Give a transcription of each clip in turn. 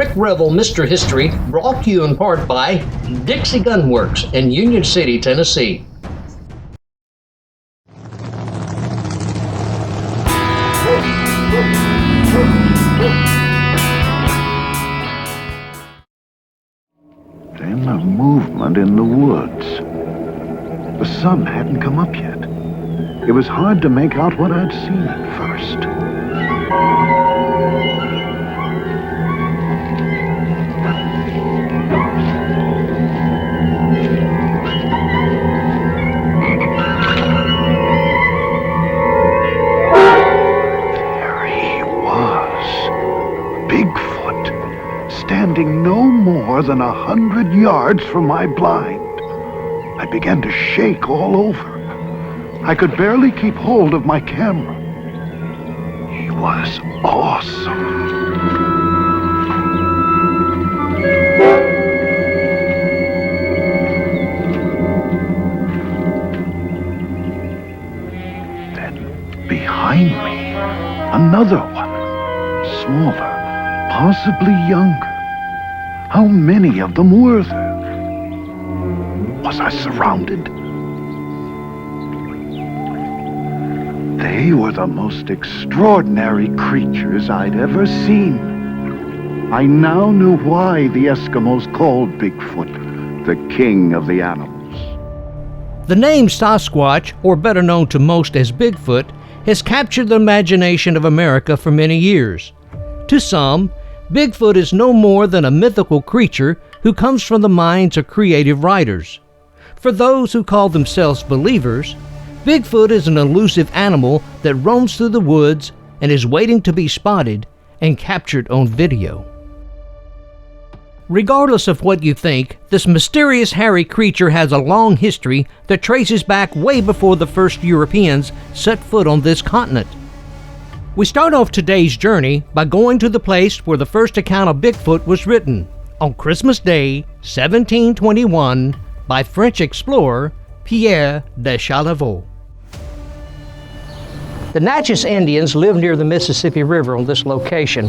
Rick Revel Mr. History, brought to you in part by Dixie Gun Works in Union City, Tennessee. Then a movement in the woods. The sun hadn't come up yet. It was hard to make out what I'd seen at first. There he was, Bigfoot, standing no more than 100 yards from my blind. I began to shake all over. I could barely keep hold of my camera. He was awesome. Then, behind me, another one, smaller, possibly younger. How many of them were there? Was I surrounded? They were the most extraordinary creatures I'd ever seen. I now knew why the Eskimos called Bigfoot the king of the animals. The name Sasquatch, or better known to most as Bigfoot, has captured the imagination of America for many years. To some, Bigfoot is no more than a mythical creature who comes from the minds of creative writers. For those who call themselves believers, Bigfoot is an elusive animal that roams through the woods and is waiting to be spotted and captured on video. Regardless of what you think, this mysterious hairy creature has a long history that traces back way before the first Europeans set foot on this continent. We start off today's journey by going to the place where the first account of Bigfoot was written, on Christmas Day, 1721, by French explorer Pierre de Chalevoix. The Natchez Indians lived near the Mississippi River on this location,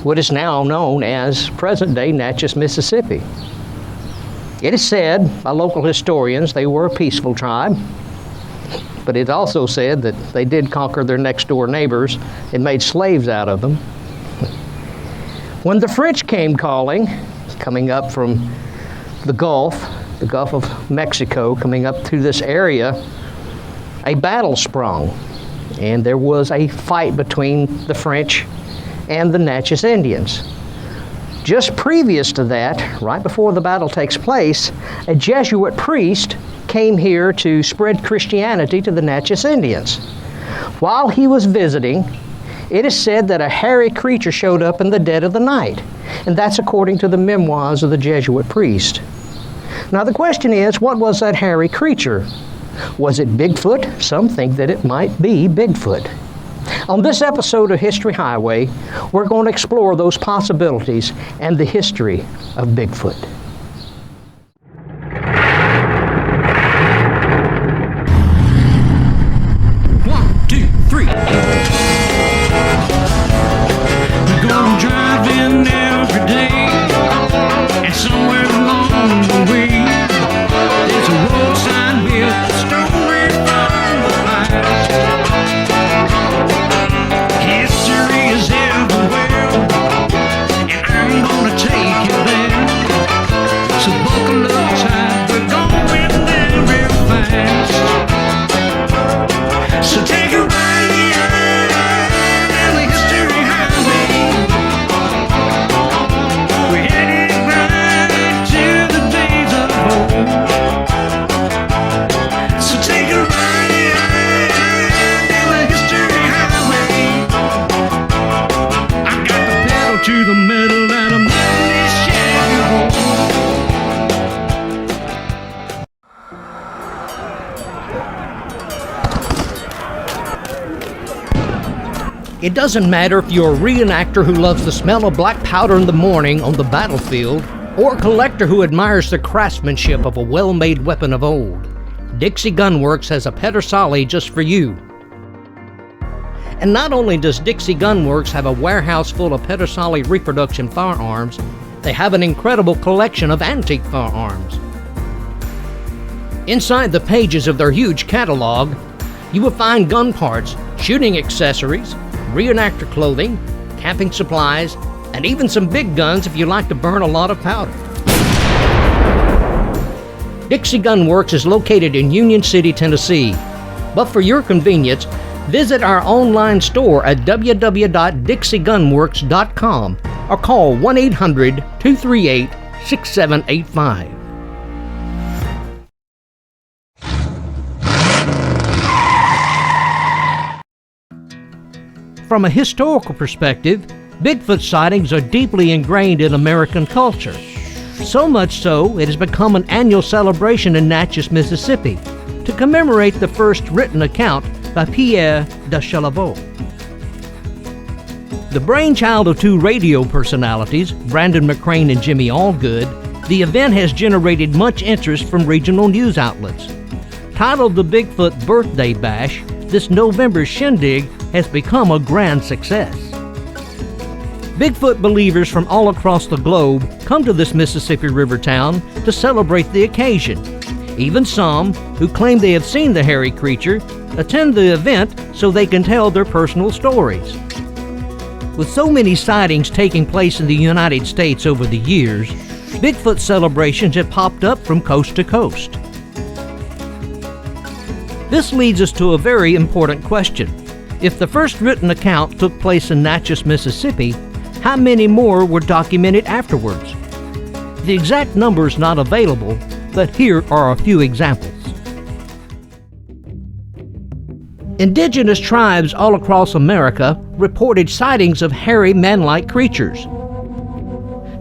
what is now known as present-day Natchez, Mississippi. It is said by local historians they were a peaceful tribe, but it's also said that they did conquer their next-door neighbors and made slaves out of them. When the French came calling, coming up from the Gulf of Mexico, coming up through this area, a battle sprung. And there was a fight between the French and the Natchez Indians. Just previous to that, right before the battle takes place, a Jesuit priest came here to spread Christianity to the Natchez Indians. While he was visiting, it is said that a hairy creature showed up in the dead of the night, and that's according to the memoirs of the Jesuit priest. Now the question is, what was that hairy creature? Was it Bigfoot? Some think that it might be Bigfoot. On this episode of History Highway, we're going to explore those possibilities and the history of Bigfoot. One, two, three. We're gonna drive in every day, and somewhere along the way, there's a road sign with a story from the past. History is everywhere, and I'm gonna take you there. So buckle up tight, we're going there real fast. So take a ride down the history highway. We're headed right to the days of old. So take a ride down the history highway. I got the pedal to the metal and I'm letting this Chevy roll. It doesn't matter if you're a reenactor who loves the smell of black powder in the morning on the battlefield, or a collector who admires the craftsmanship of a well-made weapon of old. Dixie Gun Works has a Pedersoli just for you. And not only does Dixie Gun Works have a warehouse full of Pedersoli reproduction firearms, they have an incredible collection of antique firearms. Inside the pages of their huge catalog, you will find gun parts, shooting accessories, reenactor clothing, camping supplies, and even some big guns if you like to burn a lot of powder. Dixie Gun Works is located in Union City, Tennessee. But for your convenience, visit our online store at www.dixiegunworks.com or call 1-800-238-6785. From a historical perspective, Bigfoot sightings are deeply ingrained in American culture. So much so, it has become an annual celebration in Natchez, Mississippi, to commemorate the first written account by Pierre de Chalaveau. The brainchild of two radio personalities, Brandon McCrane and Jimmy Allgood, the event has generated much interest from regional news outlets. Titled the Bigfoot Birthday Bash, this November's shindig has become a grand success. Bigfoot believers from all across the globe come to this Mississippi River town to celebrate the occasion. Even some, who claim they have seen the hairy creature, attend the event so they can tell their personal stories. With so many sightings taking place in the United States over the years, Bigfoot celebrations have popped up from coast to coast. This leads us to a very important question. If the first written account took place in Natchez, Mississippi, how many more were documented afterwards? The exact number is not available, but here are a few examples. Indigenous tribes all across America reported sightings of hairy man-like creatures.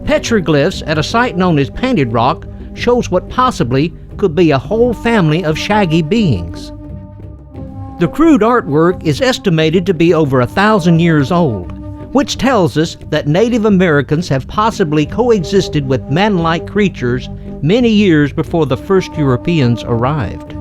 Petroglyphs at a site known as Painted Rock shows what possibly could be a whole family of shaggy beings. The crude artwork is estimated to be over 1,000 years old, which tells us that Native Americans have possibly coexisted with man-like creatures many years before the first Europeans arrived.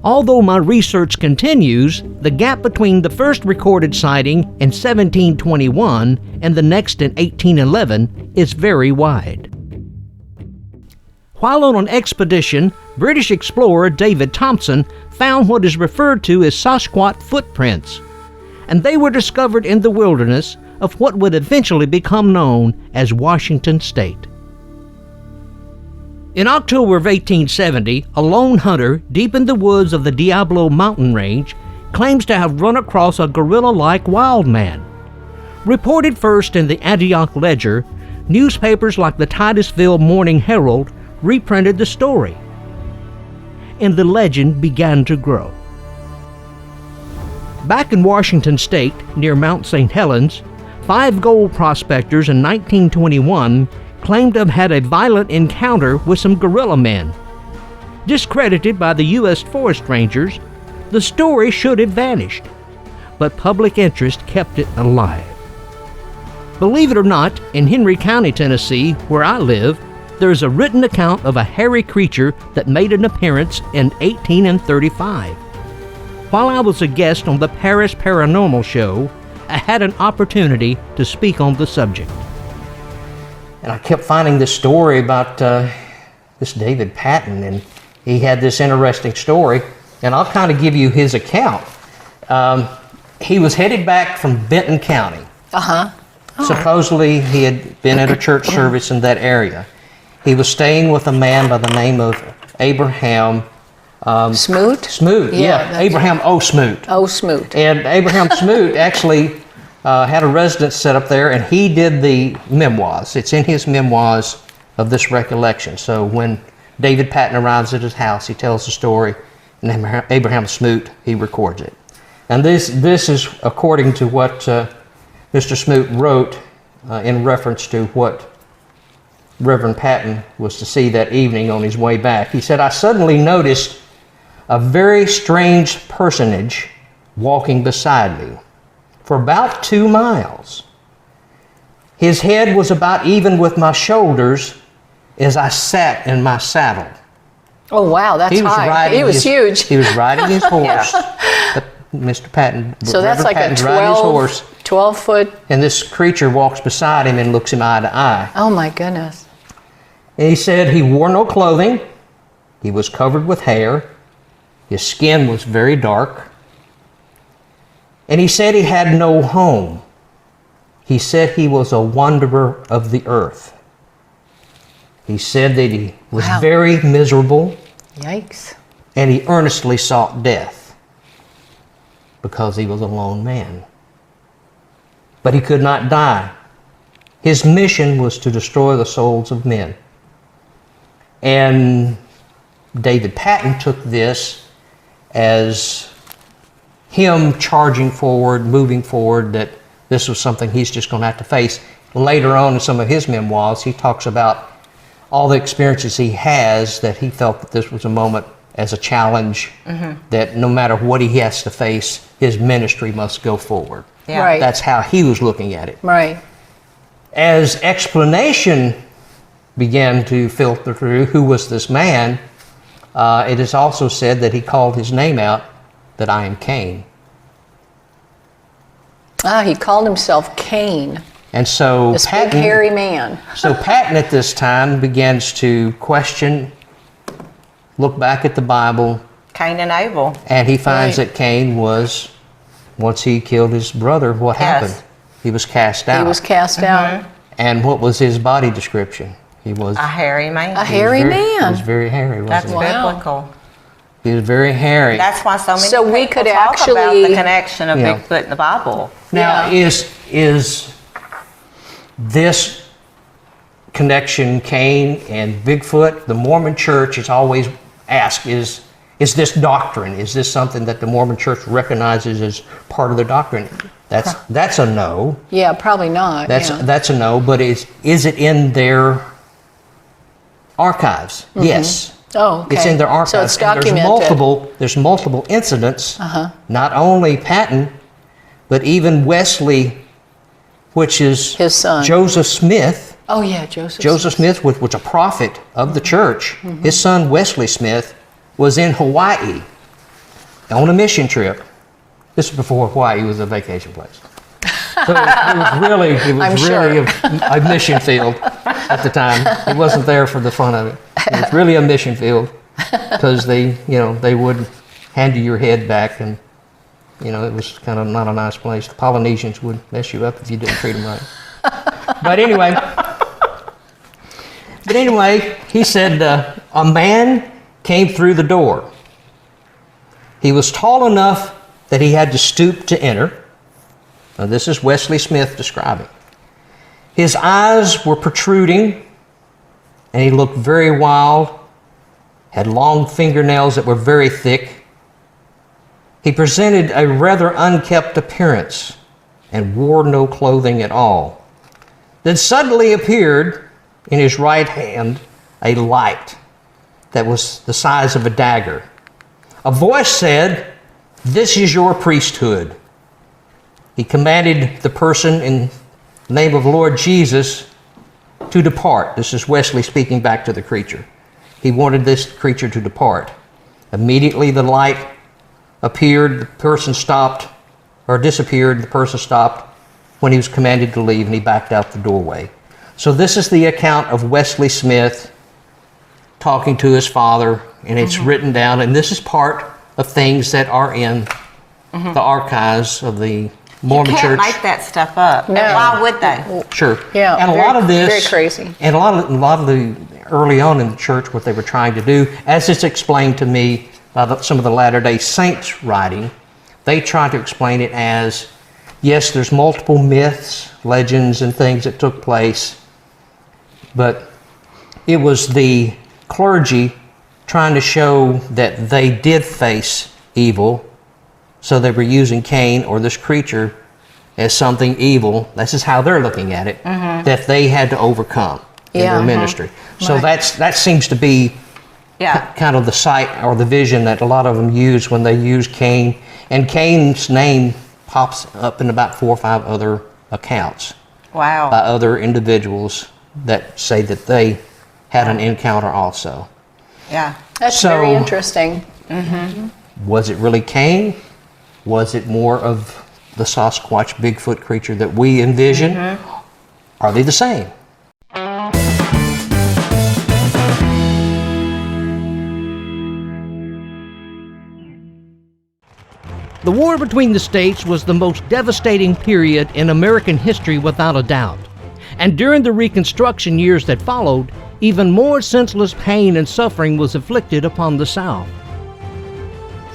Although my research continues, the gap between the first recorded sighting in 1721 and the next in 1811 is very wide. While on an expedition, British explorer David Thompson found what is referred to as Sasquatch footprints, and they were discovered in the wilderness of what would eventually become known as Washington State. In October of 1870, a lone hunter deep in the woods of the Diablo mountain range claims to have run across a gorilla-like wild man. Reported first in the Antioch Ledger, newspapers like the Titusville Morning Herald reprinted the story, and the legend began to grow. Back in Washington State, near Mount St. Helens, 5 gold prospectors in 1921 claimed to have had a violent encounter with some gorilla men. Discredited by the U.S. Forest Rangers, the story should have vanished, but public interest kept it alive. Believe it or not, in Henry County, Tennessee, where I live, there is a written account of a hairy creature that made an appearance in 1835. While I was a guest on the Paris Paranormal Show, I had an opportunity to speak on the subject. And I kept finding this story about this David Patton, and he had this interesting story, and I'll kind of give you his account. He was headed back from Benton County. Supposedly he had been at a church service in that area. He was staying with a man by the name of Abraham Smoot? Smoot, yeah. Abraham O. Smoot. Oh, Smoot. And Abraham Smoot actually had a residence set up there, and he did the memoirs. It's in his memoirs of this recollection. So when David Patton arrives at his house, he tells the story, and Abraham Smoot, he records it. And this is according to what Mr. Smoot wrote in reference to what Reverend Patton was to see that evening on his way back. He said, "I suddenly noticed a very strange personage walking beside me for about 2 miles. His head was about even with my shoulders as I sat in my saddle." Oh, wow, that's high. He was huge. He was riding his horse. Mr. Patton. So that's Reverend like Patton's a riding his horse, 12 foot. and this creature walks beside him and looks him eye to eye. Oh my goodness. And he said he wore no clothing. He was covered with hair. His skin was very dark. And he said he had no home. He said he was a wanderer of the earth. He said that he was Wow. very miserable, Yikes. and he earnestly sought death because he was a lone man. But he could not die. His mission was to destroy the souls of men. And David Patton took this as him charging forward, moving forward, that this was something he's just going to have to face. Later on in some of his memoirs, he talks about all the experiences he has, that he felt that this was a moment as a challenge, that no matter what he has to face, his ministry must go forward. Yeah. Right. That's how he was looking at it. Right. As explanation began to filter through who was this man, it is also said that he called his name out, that I am Cain. Ah, he called himself Cain. And so This big hairy man. So Patton at this time begins to question, look back at the Bible, Cain and Abel. and he finds Right. that Cain was, once he killed his brother, what happened? He was cast out. He was cast out. And what was his body description? He was A hairy man. A hairy He was man. very hairy, That's wasn't he? Wow. biblical. He was very hairy. That's why so many So we people could talk about actually- the connection of Yeah. Bigfoot in the Bible. Now, Yeah. is this connection, Cain and Bigfoot? The Mormon Church is always asked, is this doctrine? Is this something that the Mormon Church recognizes as part of their doctrine? That's a no. Yeah, probably not. yeah. That's a no. But is it in their archives? Yes. Oh, okay. It's in their archives. So it's And documented. there's multiple incidents. Uh-huh. Not only Patton, but even Wesley, which is His son. Joseph Smith. Oh, yeah, Joseph. Joseph Smith was a prophet of the church. His son Wesley Smith was in Hawaii on a mission trip. This is before Hawaii was a vacation place. So it was really I'm a mission field at the time. He wasn't there for the fun of it. It was really a mission field because they would hand you your head back, and it was kind of not a nice place. The Polynesians would mess you up if you didn't treat them right. But anyway, he said a man came through the door. He was tall enough that he had to stoop to enter. Now, this is Wesley Smith describing. His eyes were protruding, and he looked very wild, had long fingernails that were very thick. He presented a rather unkempt appearance and wore no clothing at all. Then suddenly appeared in his right hand a light that was the size of a dagger. A voice said, "This is your priesthood." He commanded the person in the name of Lord Jesus to depart. This is Wesley speaking back to the creature. He wanted this creature to depart. Immediately the light appeared, the person stopped, or disappeared, the person stopped when he was commanded to leave, and he backed out the doorway. So this is the account of Wesley Smith talking to his father, and it's written down, and this is part of things that are in the archives of the Mormon You can't Church. make that stuff up. No. And why would they? Sure. Yeah, And a very- lot of this, very crazy. And a lot of the early on in the church, what they were trying to do, as it's explained to me by some of the Latter-day Saints writing, they tried to explain it as, yes, there's multiple myths, legends, and things that took place, but it was the clergy trying to show that they did face evil, so they were using Cain or this creature as something evil. This is how they're looking at it, that they had to overcome in Yeah. their ministry. So Right. that seems to be Yeah. kind of the sight or the vision that a lot of them use when they use Cain. And Cain's name pops up in about 4 or 5 other accounts Wow. by other individuals that say that they had an encounter also. Yeah. That's So- very interesting. Was it really Cain? Was it more of the Sasquatch Bigfoot creature that we envision? Are they the same? The war between the states was the most devastating period in American history without a doubt. And during the Reconstruction years that followed, even more senseless pain and suffering was inflicted upon the South.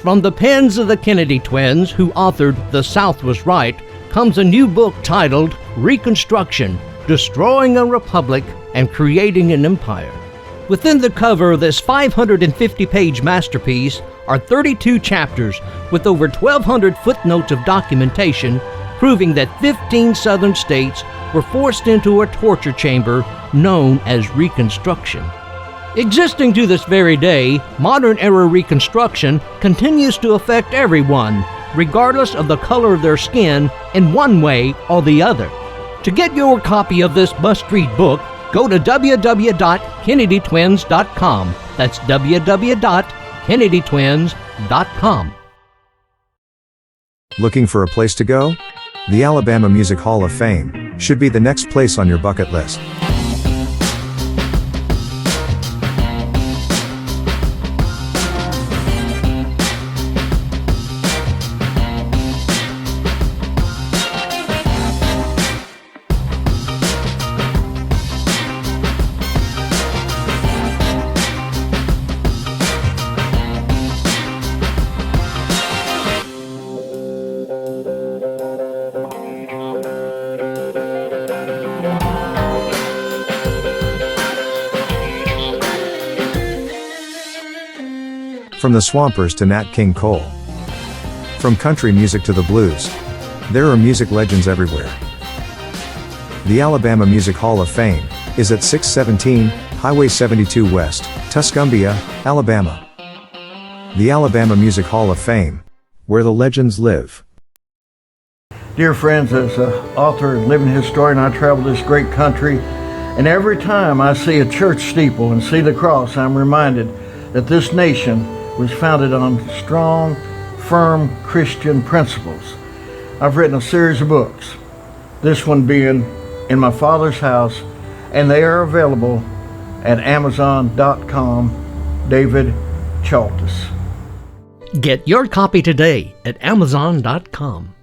From the pens of the Kennedy twins, who authored The South Was Right, comes a new book titled Reconstruction: Destroying a Republic and Creating an Empire. Within the cover of this 550-page masterpiece are 32 chapters with over 1,200 footnotes of documentation proving that 15 southern states were forced into a torture chamber known as Reconstruction. Existing to this very day, modern-era Reconstruction continues to affect everyone, regardless of the color of their skin, in one way or the other. To get your copy of this must-read book, go to www.kennedytwins.com. That's www.kennedytwins.com. Looking for a place to go? The Alabama Music Hall of Fame should be the next place on your bucket list. From the Swampers to Nat King Cole. From country music to the blues. There are music legends everywhere. The Alabama Music Hall of Fame is at 617 Highway 72 West, Tuscumbia, Alabama. The Alabama Music Hall of Fame, where the legends live. Dear friends, as an author and living historian, I travel this great country, and every time I see a church steeple and see the cross, I'm reminded that this nation was founded on strong, firm Christian principles. I've written a series of books, this one being In My Father's House, and they are available at Amazon.com. David Chaltis. Get your copy today at Amazon.com.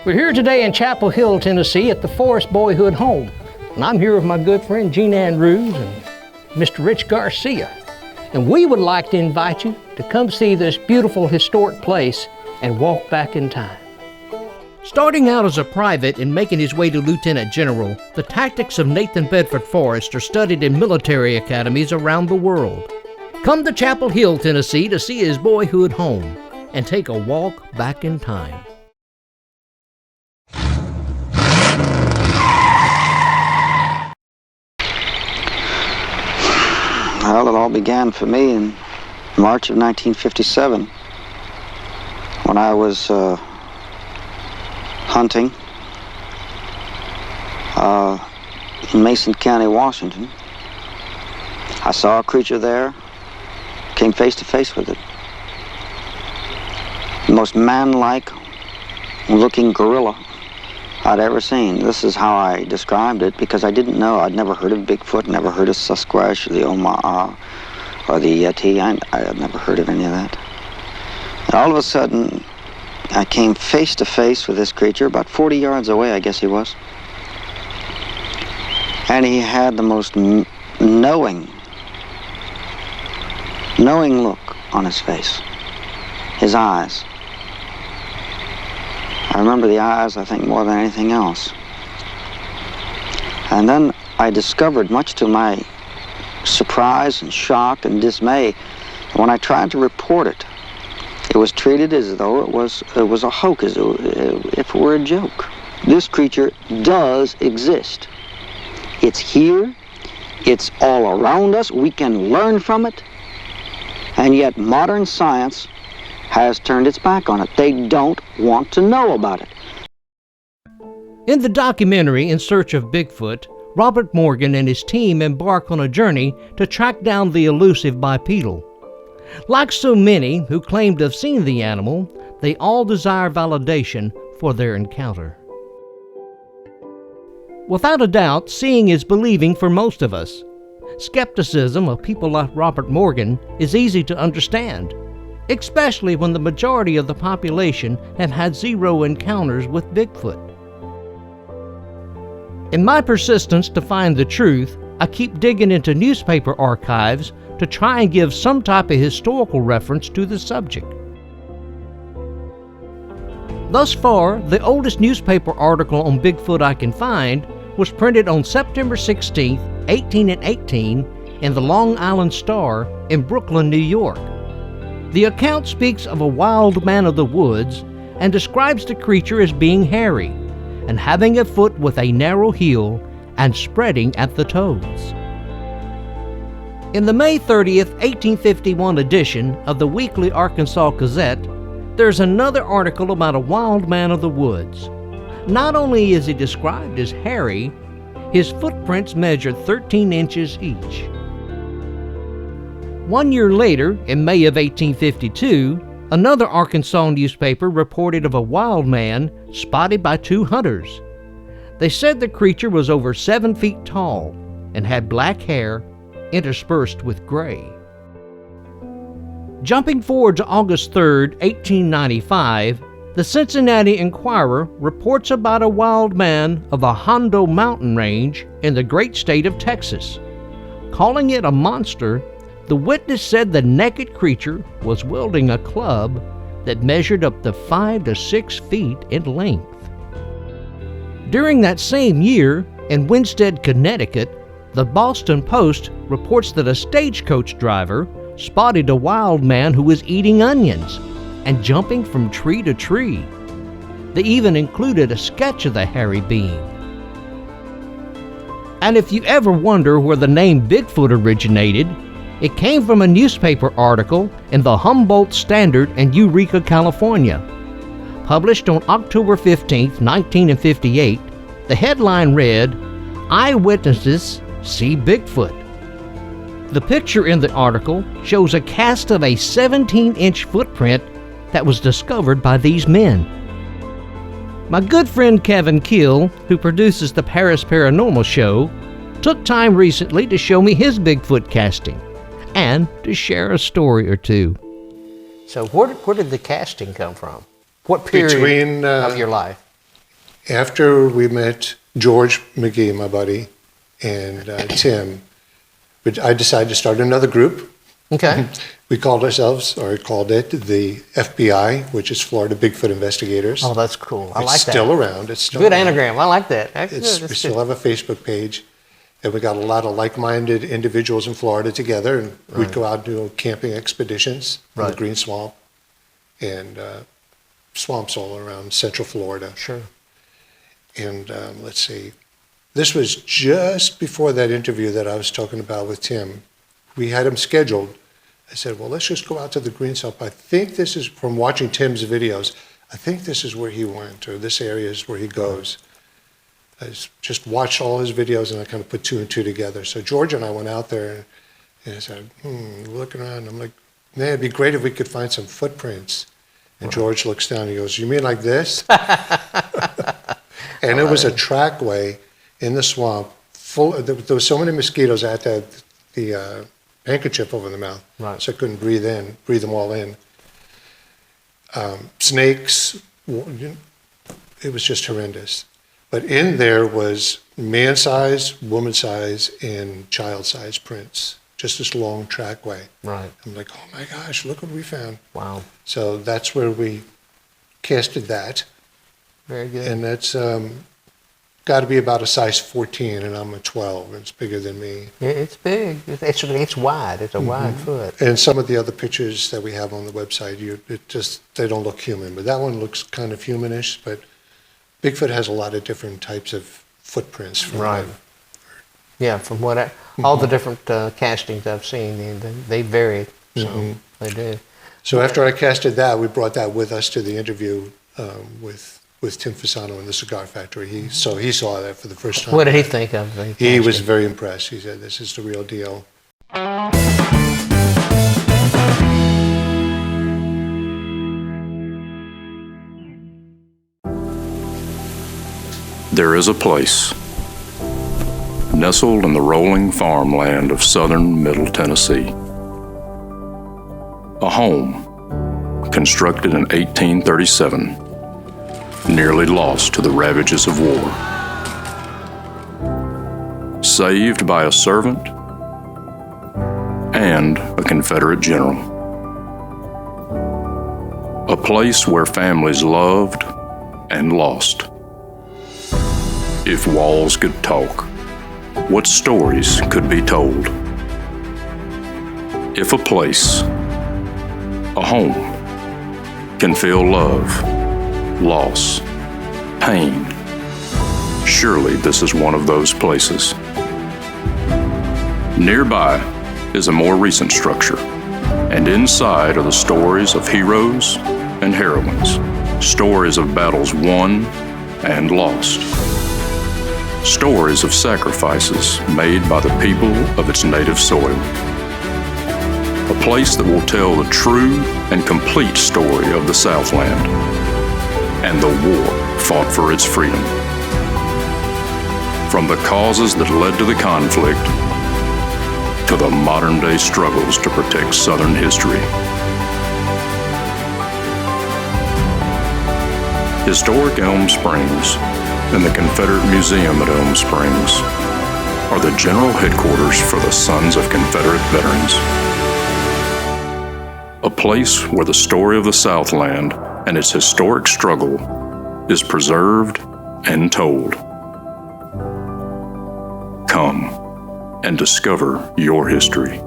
We're here today in Chapel Hill, Tennessee at the Forest Boyhood Home. And I'm here with my good friend Gene Andrews and Mr. Rich Garcia. And we would like to invite you to come see this beautiful historic place and walk back in time. Starting out as a private and making his way to Lieutenant General, the tactics of Nathan Bedford Forrest are studied in military academies around the world. Come to Chapel Hill, Tennessee to see his boyhood home and take a walk back in time. Well, it all began for me in March of 1957 when I was hunting in Mason County, Washington. I saw a creature there, came face to face with it. The most man-like looking gorilla I'd ever seen. This is how I described it because I didn't know. I'd never heard of Bigfoot, never heard of Sasquatch, or the Omaha, or the Yeti. I had never heard of any of that. And all of a sudden, I came face to face with this creature, about 40 yards away, I guess he was. And he had the most knowing look on his face. His eyes. I remember the eyes, I think, more than anything else. And then I discovered, much to my surprise and shock and dismay, when I tried to report it, it was treated as though it was a hoax, as if it were a joke. This creature does exist. It's here. It's all around us. We can learn from it. And yet modern science has turned its back on it. They don't want to know about it. In the documentary In Search of Bigfoot, Robert Morgan and his team embark on a journey to track down the elusive bipedal. Like so many who claim to have seen the animal, they all desire validation for their encounter. Without a doubt, seeing is believing for most of us. Skepticism of people like Robert Morgan is easy to understand, especially when the majority of the population have had zero encounters with Bigfoot. In my persistence to find the truth, I keep digging into newspaper archives to try and give some type of historical reference to the subject. Thus far, the oldest newspaper article on Bigfoot I can find was printed on September 16, 1818 in the Long Island Star in Brooklyn, New York. The account speaks of a wild man of the woods and describes the creature as being hairy and having a foot with a narrow heel and spreading at the toes. In the May 30th, 1851 edition of the Weekly Arkansas Gazette, there's another article about a wild man of the woods. Not only is he described as hairy, his footprints measured 13 inches each. 1 year later, in May of 1852, another Arkansas newspaper reported of a wild man spotted by two hunters. They said the creature was over 7 feet tall and had black hair interspersed with gray. Jumping forward to August 3, 1895, the Cincinnati Enquirer reports about a wild man of the Hondo Mountain Range in the great state of Texas. Calling it a monster, the witness said the naked creature was wielding a club that measured up to 5 to 6 feet in length. During that same year, in Winstead, Connecticut, the Boston Post reports that a stagecoach driver spotted a wild man who was eating onions and jumping from tree to tree. They even included a sketch of the hairy being. And if you ever wonder where the name Bigfoot originated, it came from a newspaper article in the Humboldt Standard in Eureka, California. Published on October 15, 1958, the headline read, "Eyewitnesses See Bigfoot." The picture in the article shows a cast of a 17-inch footprint that was discovered by these men. My good friend Kevin Keel, who produces the Paris Paranormal Show, took time recently to show me his Bigfoot casting and to share a story or two. So where did the casting come from? What period of your life? After we met George McGee, my buddy, and Tim, I decided to start another group. Okay. We called it the FBI, which is Florida Bigfoot Investigators. Oh, that's cool. I like that. It's still around. It's still good around. anagram. I like that. We still have a Facebook page, and we got a lot of like-minded individuals in Florida together, and we'd go out and do camping expeditions in the Green Swamp and swamps all around Central Florida. Sure. And let's see. This was just before that interview that I was talking about with Tim. We had him scheduled. I said, well, let's just go out to the Green Swamp. I think this is, from watching Tim's videos, I think this is where he went, or this area is where he goes. I just watched all his videos, and I kind of put two and two together. So George and I went out there, and I said, looking around. I'm like, man, it'd be great if we could find some footprints. And George looks down and he goes, you mean like this? And it was a trackway in the swamp, there were so many mosquitoes I had to have the handkerchief over the mouth, so I couldn't breathe them all in. Snakes, it was just horrendous. But in there was man-size, woman-size, and child-size prints, just this long trackway. Right. I'm like, oh my gosh, look what we found. Wow. So that's where we casted that. Very good. And that's got to be about a size 14, and I'm a 12. It's bigger than me. It's big. It's wide. It's a wide foot. And some of the other pictures that we have on the website, they don't look human. But that one looks kind of humanish. But Bigfoot has a lot of different types of footprints. From Yeah, from what all the different castings I've seen, they vary. So they do. So after I casted that, we brought that with us to the interview with Tim Fasano in the Cigar Factory. He saw that for the first time. What did he think of the He was very impressed. He said, this is the real deal. There is a place, nestled in the rolling farmland of southern Middle Tennessee. A home constructed in 1837, nearly lost to the ravages of war. Saved by a servant and a Confederate general. A place where families loved and lost. If walls could talk, what stories could be told? If a place, a home, can feel love, loss, pain, surely this is one of those places. Nearby is a more recent structure, and inside are the stories of heroes and heroines, stories of battles won and lost, stories of sacrifices made by the people of its native soil. A place that will tell the true and complete story of the Southland and the war fought for its freedom. From the causes that led to the conflict to the modern-day struggles to protect Southern history. Historic Elm Springs and the Confederate Museum at Elm Springs are the general headquarters for the Sons of Confederate Veterans. A place where the story of the Southland and its historic struggle is preserved and told. Come and discover your history.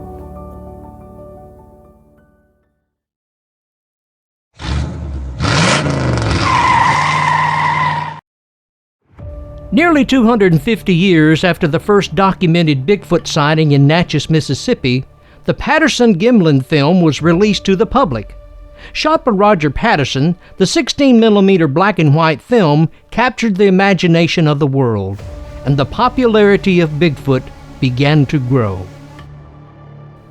Nearly 250 years after the first documented Bigfoot sighting in Natchez, Mississippi, the Patterson-Gimlin film was released to the public. Shot by Roger Patterson, the 16mm black and white film captured the imagination of the world, and the popularity of Bigfoot began to grow.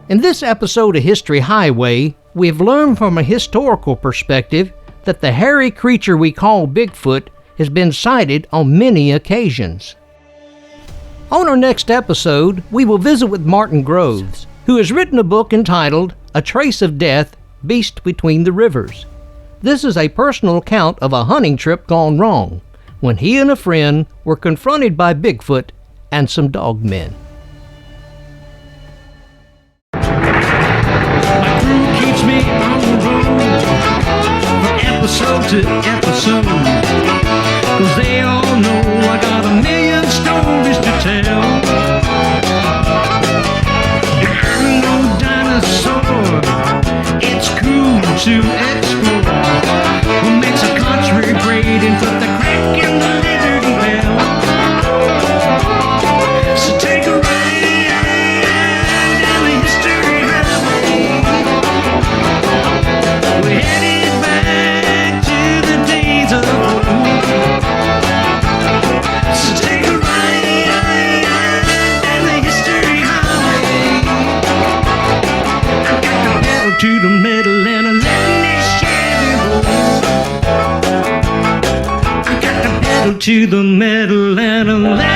In this episode of History Highway, we have learned from a historical perspective that the hairy creature we call Bigfoot has been sighted on many occasions. On our next episode, we will visit with Martin Groves, who has written a book entitled A Trace of Death, Beast Between the Rivers. This is a personal account of a hunting trip gone wrong, when he and a friend were confronted by Bigfoot and some dogmen. My crew keeps me on the road from episode to episode, 'cause they all know I got a million stories to tell. I'm no dinosaur, it's cool to explore. What makes a country great and put the crack in the Liberty Bell. So take a ride down the history highway. We're headed back to the days of old. So take a ride down the history highway. I got the pedal to the metal and I'm letting this Chevy roll. I got the pedal to the metal and I'm letting